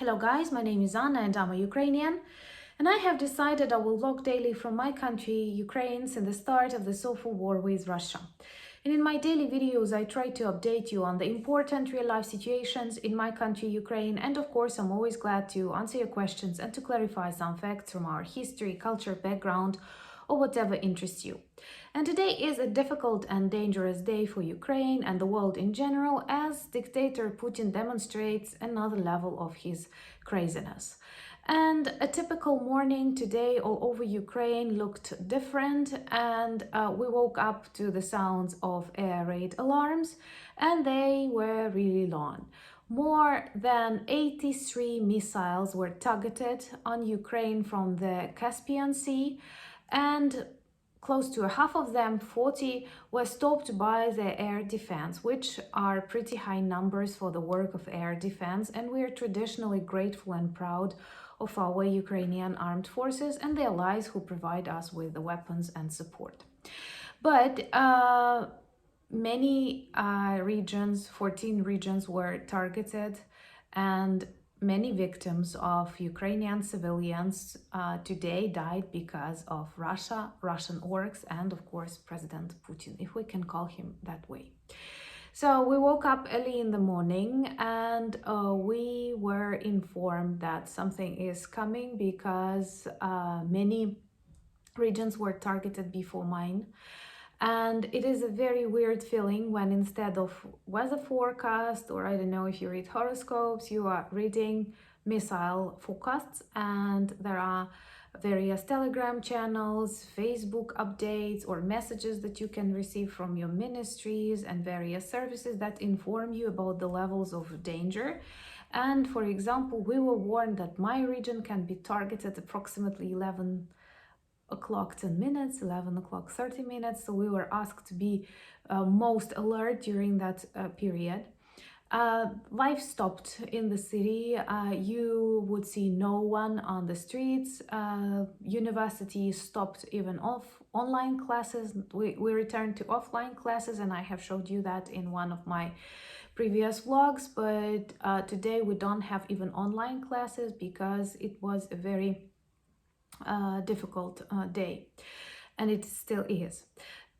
Hello guys, my name is Anna and I'm a Ukrainian, and I have decided I will vlog daily from my country, Ukraine, since the start of the civil war with Russia. And in my daily videos, I try to update you on the important real-life situations in my country, Ukraine, and of course, I'm always glad to answer your questions and to clarify some facts from our history, culture, background, or whatever interests you. And today is a difficult and dangerous day for Ukraine and the world in general, as dictator Putin demonstrates another level of his craziness. And a typical morning today all over Ukraine looked different, and we woke up to the sounds of air raid alarms, and they were really long. More than 83 missiles were targeted on Ukraine from the Caspian Sea, and close to half of them, 40, were stopped by the air defense, which are pretty high numbers for the work of air defense, and we are traditionally grateful and proud of our Ukrainian armed forces and the allies who provide us with the weapons and support. But many regions, 14 regions, were targeted, and many victims of Ukrainian civilians today died because of Russian orcs, and of course President Putin, if we can call him that way. So we woke up early in the morning, and we were informed that something is coming because many regions were targeted before mine. And it is a very weird feeling when instead of weather forecast, or I don't know if you read horoscopes, you are reading missile forecasts, and there are various Telegram channels, Facebook updates, or messages that you can receive from your ministries and various services that inform you about the levels of danger. And for example, we were warned that my region can be targeted approximately 11 o'clock 10 minutes, 11 o'clock 30 minutes, so we were asked to be most alert during that period. Life stopped in the city. You would see no one on the streets. Universities stopped even online classes. We returned to offline classes, and I have showed you that in one of my previous vlogs, but today we don't have even online classes because it was a very difficult day, and it still is.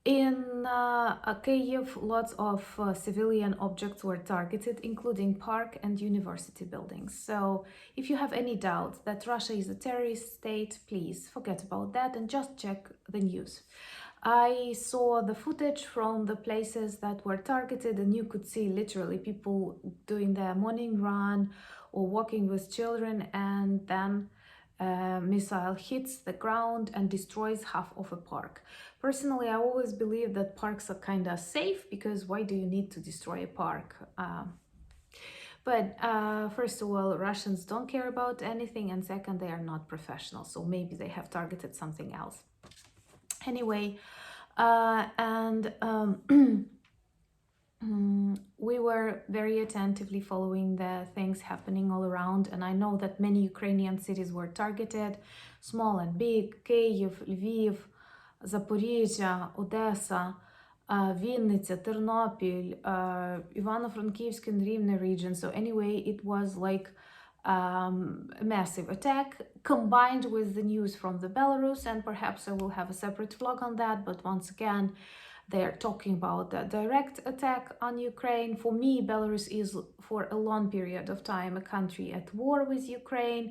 In Kyiv, lots of civilian objects were targeted, including park and university buildings. So if you have any doubt that Russia is a terrorist state, please forget about that and just check the news. I saw the footage from the places that were targeted, and you could see literally people doing their morning run or walking with children, and then missile hits the ground and destroys half of a park. Personally, I always believe that parks are kind of safe, because why do you need to destroy a park? But first of all, Russians don't care about anything, and second, they are not professional, so maybe they have targeted something else. Anyway, we were very attentively following the things happening all around, and I know that many Ukrainian cities were targeted, small and big: Kyiv, Lviv, Zaporizhia, Odessa, Vinnytsia, Ternopil, Ivano-Frankivsk and Rivne region. So anyway, it was like a massive attack combined with the news from the Belarus, and perhaps I will have a separate vlog on that. But once again, they're talking about a direct attack on Ukraine. For me, Belarus is for a long period of time a country at war with Ukraine,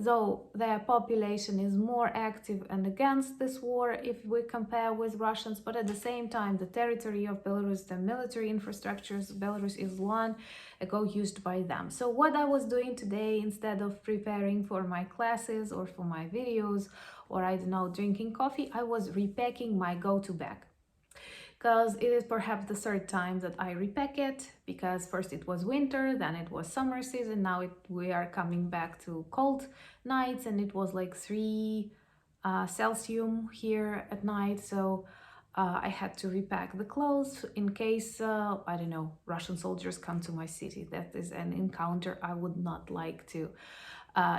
though their population is more active and against this war if we compare with Russians. But at the same time, the territory of Belarus, the military infrastructures of Belarus is long ago used by them. So what I was doing today, instead of preparing for my classes or for my videos, or I don't know, drinking coffee, I was repacking my go-to bag. Because it is perhaps the third time that I repack it, because first it was winter, then it was summer season, now we are coming back to cold nights, and it was like 3 Celsius here at night, so I had to repack the clothes in case, I don't know, Russian soldiers come to my city. That is an encounter I would not like to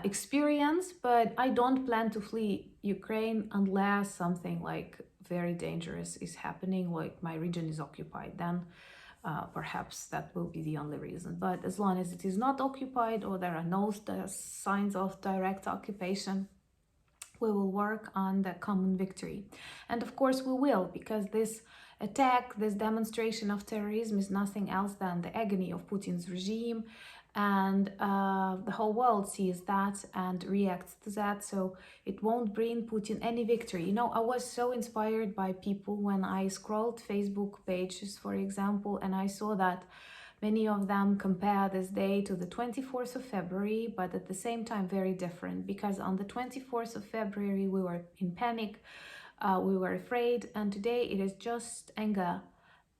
experience, but I don't plan to flee Ukraine unless something like very dangerous is happening, like my region is occupied. Then Perhaps that will be the only reason. But as long as it is not occupied or there are no signs of direct occupation, we will work on the common victory. And of course we will, because this attack, this demonstration of terrorism is nothing else than the agony of Putin's regime, and the whole world sees that and reacts to that. So it won't bring Putin any victory. You know, I was so inspired by people when I scrolled Facebook pages, for example, and I saw that many of them compare this day to the 24th of February, but at the same time very different, because on the 24th of February we were in panic, we were afraid, and today it is just anger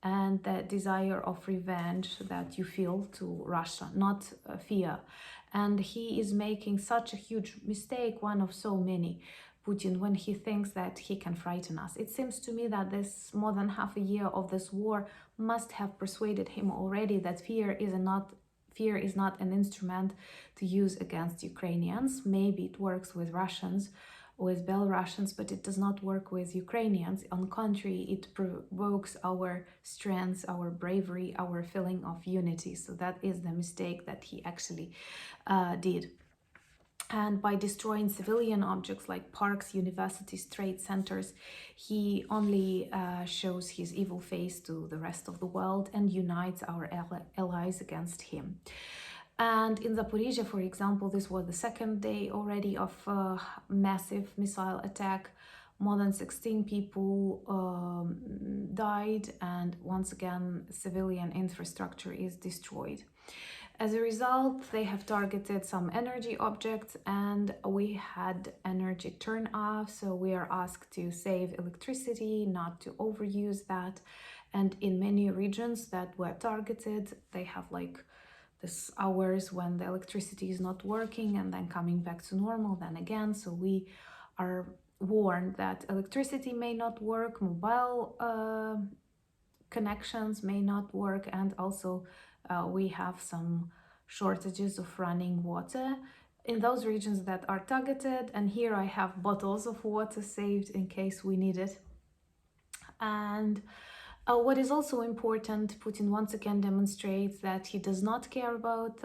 and the desire of revenge that you feel to Russia, not fear. And he is making such a huge mistake, one of so many, Putin, when he thinks that he can frighten us. It seems to me that this more than half a year of this war must have persuaded him already that fear is not an instrument to use against Ukrainians. Maybe it works with Russians, with Belarusians, but it does not work with Ukrainians. On the contrary, it provokes our strength, our bravery, our feeling of unity. So that is the mistake that he actually did. And by destroying civilian objects like parks, universities, trade centers, he only shows his evil face to the rest of the world and unites our allies against him. And in Zaporizhia, for example, this was the second day already of a massive missile attack. More than 16 people died, and once again, civilian infrastructure is destroyed. As a result, they have targeted some energy objects, and we had energy turn off, so we are asked to save electricity, not to overuse that. And in many regions that were targeted, they have like this hours when the electricity is not working and then coming back to normal then again. So we are warned that electricity may not work, mobile connections may not work, and also we have some shortages of running water in those regions that are targeted. And here I have bottles of water saved in case we need it. And what is also important, Putin once again demonstrates that he does not care about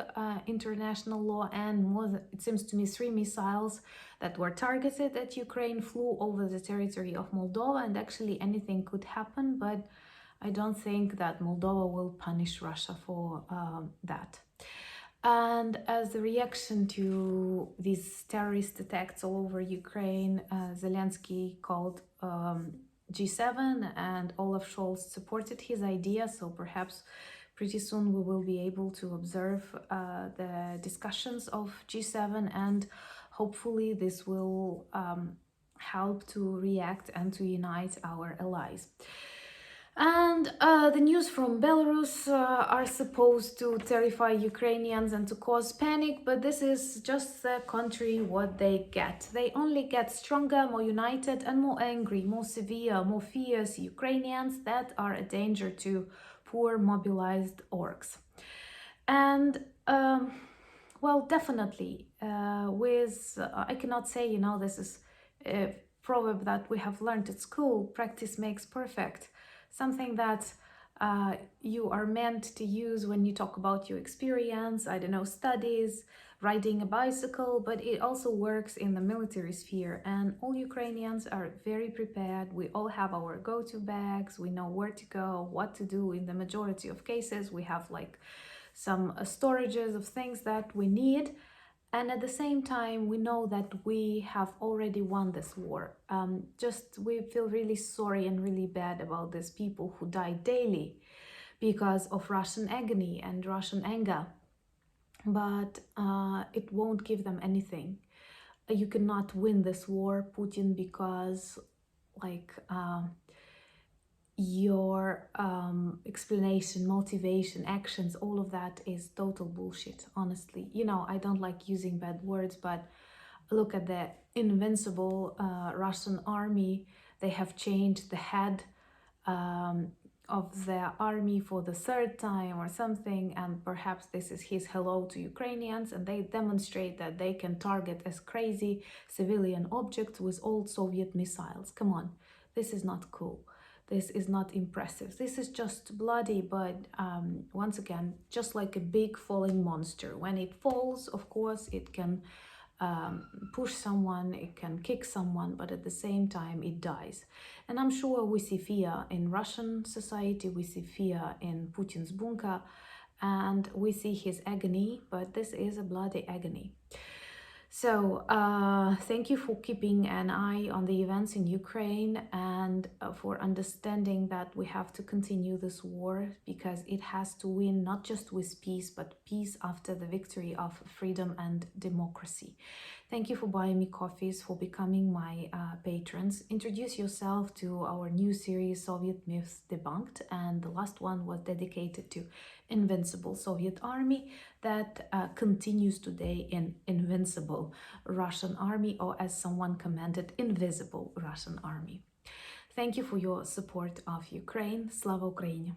international law, and more than, it seems to me, 3 missiles that were targeted at Ukraine flew over the territory of Moldova, and actually anything could happen, but I don't think that Moldova will punish Russia for that. And as a reaction to these terrorist attacks all over Ukraine, Zelensky called G7, and Olaf Scholz supported his idea, so perhaps pretty soon we will be able to observe the discussions of G7, and hopefully this will help to react and to unite our allies. And the news from Belarus are supposed to terrify Ukrainians and to cause panic, but this is just the country what they get. They only get stronger, more united, and more angry, more severe, more fierce Ukrainians that are a danger to poor mobilized orcs. And well, definitely I cannot say, you know, this is a proverb that we have learned at school, practice makes perfect. Something that you are meant to use when you talk about your experience, I don't know, studies, riding a bicycle, but it also works in the military sphere. And all Ukrainians are very prepared. We all have our go-to bags. We know where to go, what to do. In the majority of cases, we have like some storages of things that we need. And at the same time, we know that we have already won this war. We feel really sorry and really bad about these people who die daily because of Russian agony and Russian anger. But it won't give them anything. You cannot win this war, Putin, because your explanation, motivation, actions, all of that is total bullshit, honestly. You know, I don't like using bad words, but look at the invincible Russian army. They have changed the head of the army for the 3rd time or something, and perhaps this is his hello to Ukrainians, and they demonstrate that they can target as crazy civilian objects with old Soviet missiles. Come on, this is not cool. This is not impressive. This is just bloody, but once again, just like a big falling monster. When it falls, of course, it can push someone, it can kick someone, but at the same time, it dies. And I'm sure we see fear in Russian society, we see fear in Putin's bunker, and we see his agony, but this is a bloody agony. So thank you for keeping an eye on the events in Ukraine and for understanding that we have to continue this war because it has to win not just with peace, but peace after the victory of freedom and democracy. Thank you for buying me coffees, for becoming my patrons. Introduce yourself to our new series, Soviet Myths Debunked, and the last one was dedicated to Invincible Soviet Army that continues today in Invincible Russian Army, or as someone commented, Invisible Russian Army. Thank you for your support of Ukraine. Slava Ukraini!